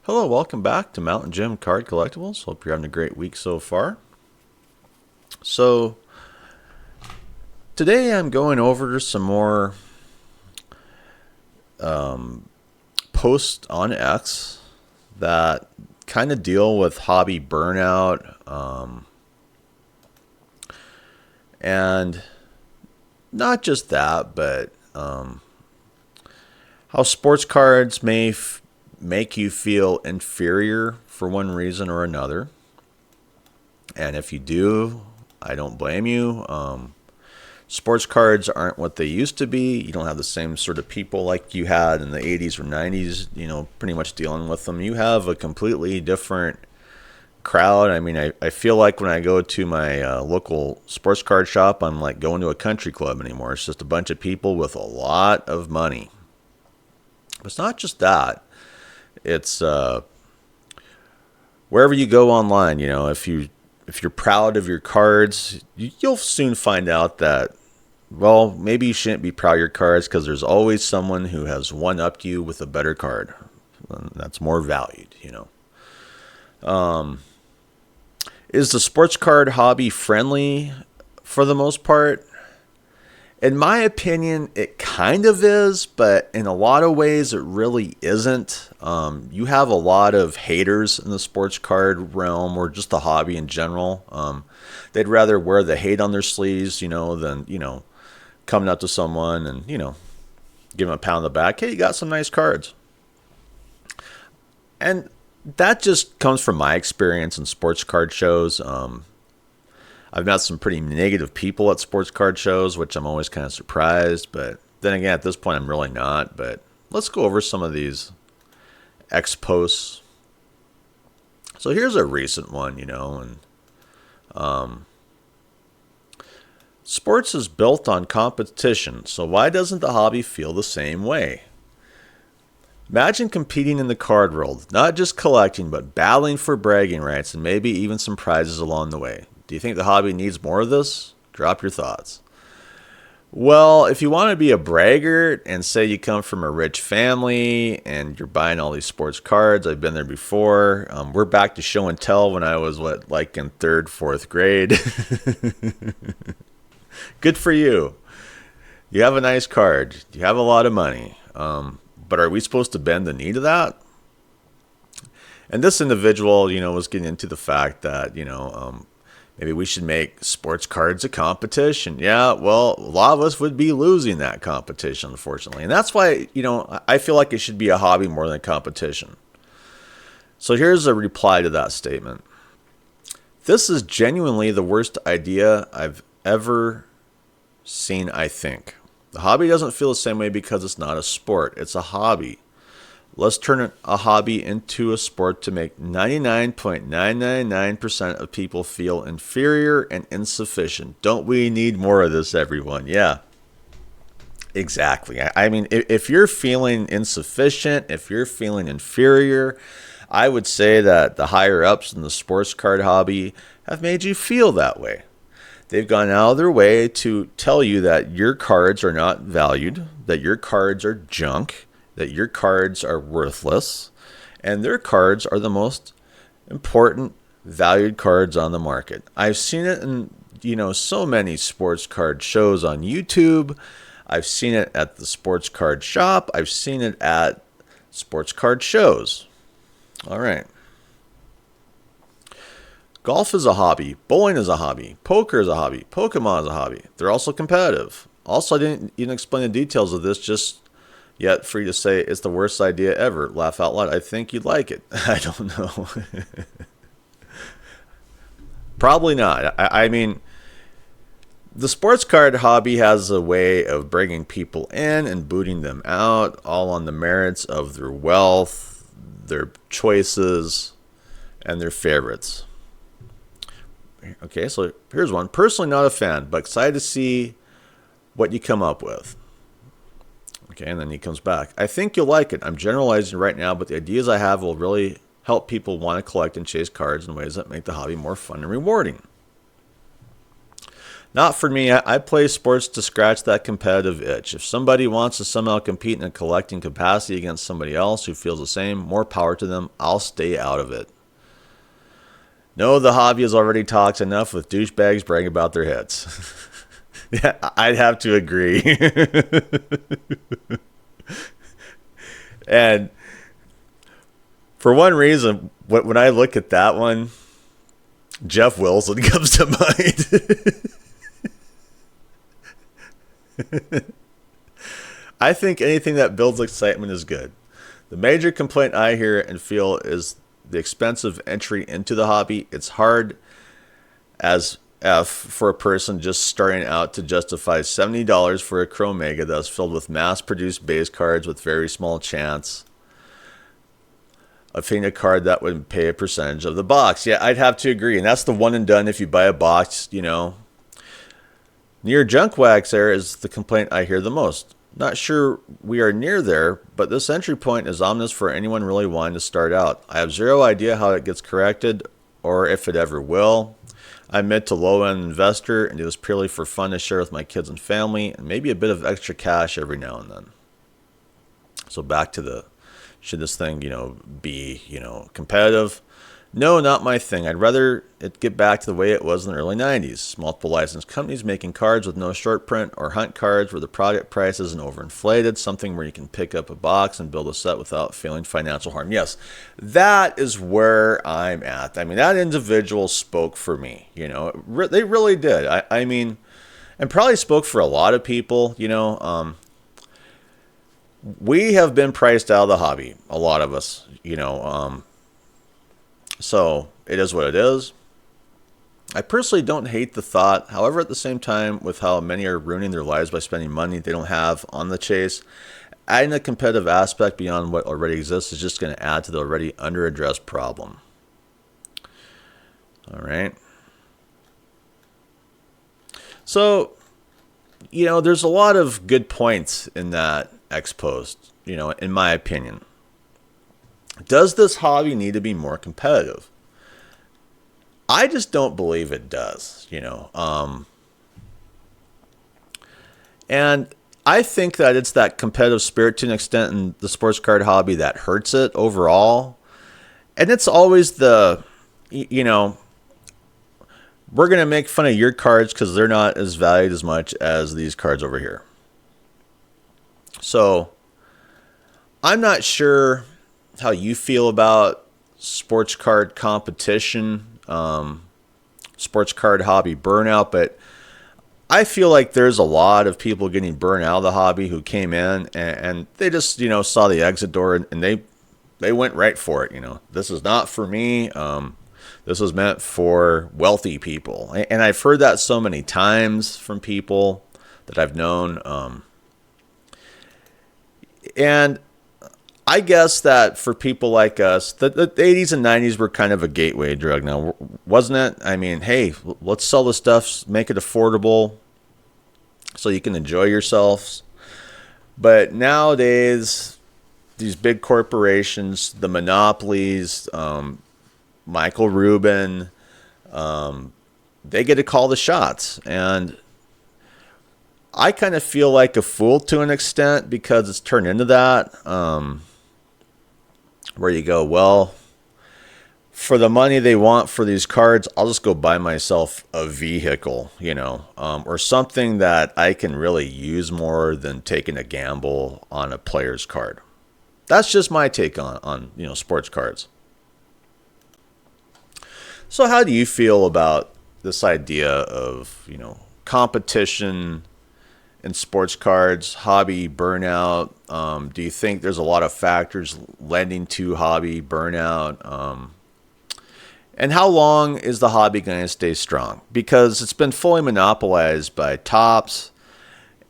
Hello, welcome back to Mountain Gym Card Collectibles. Hope you're having a great week so far. So, today I'm going over some more posts on X that kind of deal with hobby burnout and not just that, but how sports cards may make you feel inferior for one reason or another. And if you do, I don't blame you. Sports cards aren't what they used to be. You don't have the same sort of people like you had in the 80s or 90s, pretty much dealing with them. You have a completely different crowd. I mean, I feel like when I go to my local sports card shop, I'm like going to a country club anymore. It's just a bunch of people with a lot of money. But it's not just that. It's wherever you go online, if you're proud of your cards, you'll soon find out that, well, maybe you shouldn't be proud of your cards because there's always someone who has one-upped you with a better card that's more valued, Is the sports card hobby friendly for the most part? In my opinion, it kind of is, but in a lot of ways, it really isn't. You have a lot of haters in the sports card realm or just the hobby in general. They'd rather wear the hate on their sleeves, than, coming up to someone and, give them a pound on the back. Hey, you got some nice cards. And that just comes from my experience in sports card shows. I've met some pretty negative people at sports card shows, which I'm always kind of surprised. But then again, at this point, I'm really not. But let's go over some of these X posts. So here's a recent one, sports is built on competition. So why doesn't the hobby feel the same way? Imagine competing in the card world, not just collecting, but battling for bragging rights and maybe even some prizes along the way. Do you think the hobby needs more of this? Drop your thoughts. Well, if you want to be a braggart and say you come from a rich family and you're buying all these sports cards, I've been there before. We're back to show and tell when I was, in third, fourth grade. Good for you. You have a nice card. You have a lot of money. But are we supposed to bend the knee to that? And this individual, was getting into the fact that, maybe we should make sports cards a competition. Yeah, well, a lot of us would be losing that competition, unfortunately. And that's why, I feel like it should be a hobby more than a competition. So here's a reply to that statement. This is genuinely the worst idea I've ever seen, I think. The hobby doesn't feel the same way because it's not a sport. It's a hobby. Let's turn a hobby into a sport to make 99.999% of people feel inferior and insufficient. Don't we need more of this, everyone? Yeah, exactly. I mean, if you're feeling insufficient, if you're feeling inferior, I would say that the higher ups in the sports card hobby have made you feel that way. They've gone out of their way to tell you that your cards are not valued, that your cards are junk, that your cards are worthless, and their cards are the most important valued cards on the market. I've seen it in, so many sports card shows on YouTube. I've seen it at the sports card shop. I've seen it at sports card shows. All right. Golf is a hobby. Bowling is a hobby. Poker is a hobby. Pokemon is a hobby. They're also competitive. Also, I didn't even explain the details of this just yet for you to say it's the worst idea ever. Laugh out loud. I think you'd like it. I don't know. Probably not. I mean, the sports card hobby has a way of bringing people in and booting them out, all on the merits of their wealth, their choices, and their favorites. Okay, so here's one. Personally not a fan, but excited to see what you come up with. Okay, and then he comes back. I think you'll like it. I'm generalizing right now, but the ideas I have will really help people want to collect and chase cards in ways that make the hobby more fun and rewarding. Not for me. I play sports to scratch that competitive itch. If somebody wants to somehow compete in a collecting capacity against somebody else who feels the same, more power to them. I'll stay out of it. No, the hobby is already talks enough with douchebags bragging about their heads. Yeah, I'd have to agree. And for one reason, when I look at that one, Jeff Wilson comes to mind. I think anything that builds excitement is good. The major complaint I hear and feel is the expensive entry into the hobby. It's hard as F for a person just starting out to justify $70 for a Chromega that's filled with mass-produced base cards with very small chance of hitting a card that would pay a percentage of the box. Yeah, I'd have to agree. And that's the one and done if you buy a box, Near junk wax there is the complaint I hear the most. Not sure we are near there, but this entry point is ominous for anyone really wanting to start out. I have zero idea how it gets corrected or if it ever will. I'm mid to low-end investor and do this purely for fun to share with my kids and family and maybe a bit of extra cash every now and then. So back to should this thing, be, competitive? No, not my thing. I'd rather it get back to the way it was in the early 90s. Multiple licensed companies making cards with no short print or hunt cards where the product price isn't overinflated, something where you can pick up a box and build a set without feeling financial harm. Yes, that is where I'm at. I mean, that individual spoke for me. They really did. I mean, and probably spoke for a lot of people, we have been priced out of the hobby, a lot of us, so it is what it is. I personally don't hate the thought. However, at the same time, with how many are ruining their lives by spending money they don't have on the chase, adding a competitive aspect beyond what already exists is just going to add to the already under-addressed problem. All right. So, there's a lot of good points in that X-post, in my opinion. Does this hobby need to be more competitive? I just don't believe it does, and I think that it's that competitive spirit to an extent in the sports card hobby that hurts it overall. And it's always we're going to make fun of your cards because they're not as valued as much as these cards over here. So I'm not sure how you feel about sports card competition, sports card hobby burnout, but I feel like there's a lot of people getting burned out of the hobby who came in and they just, saw the exit door and they went right for it. This is not for me. This was meant for wealthy people. And I've heard that so many times from people that I've known. And I guess that for people like us, the 80s and 90s were kind of a gateway drug now, wasn't it? I mean, hey, let's sell the stuff, make it affordable so you can enjoy yourselves. But nowadays, these big corporations, the monopolies, Michael Rubin, they get to call the shots. And I kind of feel like a fool to an extent because it's turned into that. Where you go, well, for the money they want for these cards, I'll just go buy myself a vehicle, or something that I can really use more than taking a gamble on a player's card. That's just my take on sports cards. So how do you feel about this idea of, competition in sports cards, hobby burnout? Do you think there's a lot of factors lending to hobby burnout? And how long is the hobby going to stay strong? Because it's been fully monopolized by Topps,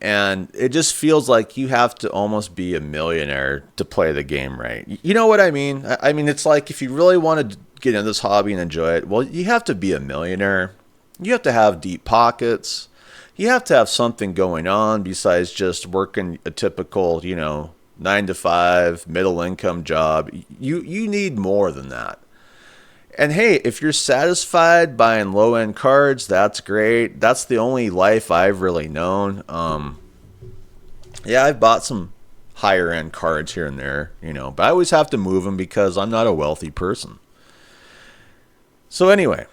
and it just feels like you have to almost be a millionaire to play the game right. You know what I mean? I mean, it's like if you really want to get into this hobby and enjoy it, well, you have to be a millionaire. You have to have deep pockets. You have to have something going on besides just working a typical, 9-to-5 middle income job. You need more than that. And hey, if you're satisfied buying low end cards, that's great. That's the only life I've really known. Yeah, I've bought some higher end cards here and there, but I always have to move them because I'm not a wealthy person. So anyway,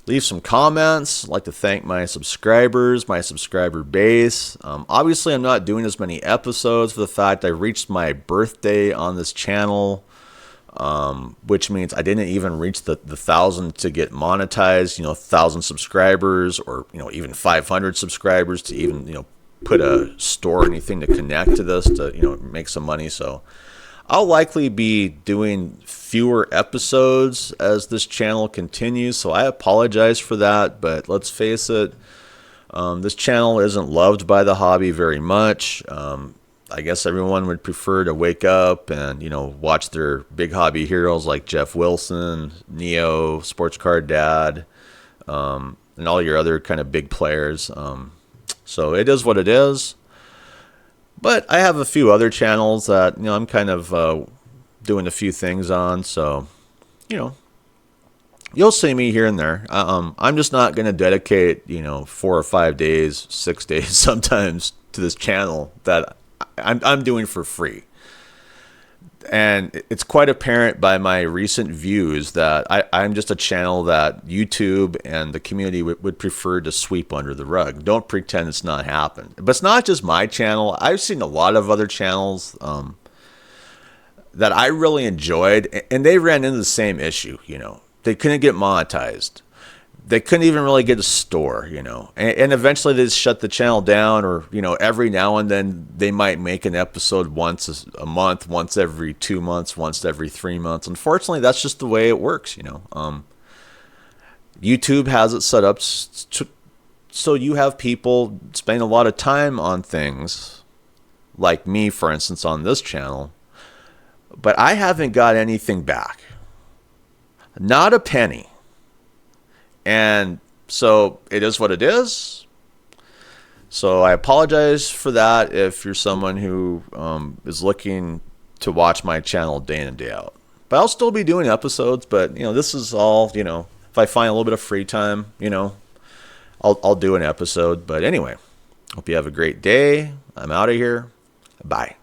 leave some comments. I'd like to thank my subscribers, my subscriber base. Obviously, I'm not doing as many episodes for the fact I reached my birthday on this channel, which means I didn't even reach the 1,000 to get monetized, 1,000 subscribers, or, even 500 subscribers to even, put a store or anything to connect to this to, make some money. So I'll likely be doing fewer episodes as this channel continues, so I apologize for that, but let's face it, this channel isn't loved by the hobby very much. I guess everyone would prefer to wake up and, watch their big hobby heroes like Jeff Wilson, Neo, Sports Card Dad, and all your other kind of big players. So it is what it is. But I have a few other channels that, I'm kind of doing a few things on. So, you'll see me here and there. I'm just not going to dedicate, 4 or 5 days, 6 days sometimes to this channel that I'm doing for free. And it's quite apparent by my recent views that I'm just a channel that YouTube and the community would prefer to sweep under the rug. Don't pretend it's not happened. But it's not just my channel. I've seen a lot of other channels that I really enjoyed, and they ran into the same issue. They couldn't get monetized. They couldn't even really get a store, and eventually they just shut the channel down, or, every now and then they might make an episode once a month, once every 2 months, once every 3 months. Unfortunately, that's just the way it works, YouTube has it set up so you have people spend a lot of time on things, like me, for instance, on this channel, but I haven't got anything back. Not a penny. And so it is what it is. So I apologize for that if you're someone who is looking to watch my channel day in and day out. But I'll still be doing episodes, but, this is all, if I find a little bit of free time, I'll do an episode. But anyway, hope you have a great day. I'm out of here. Bye.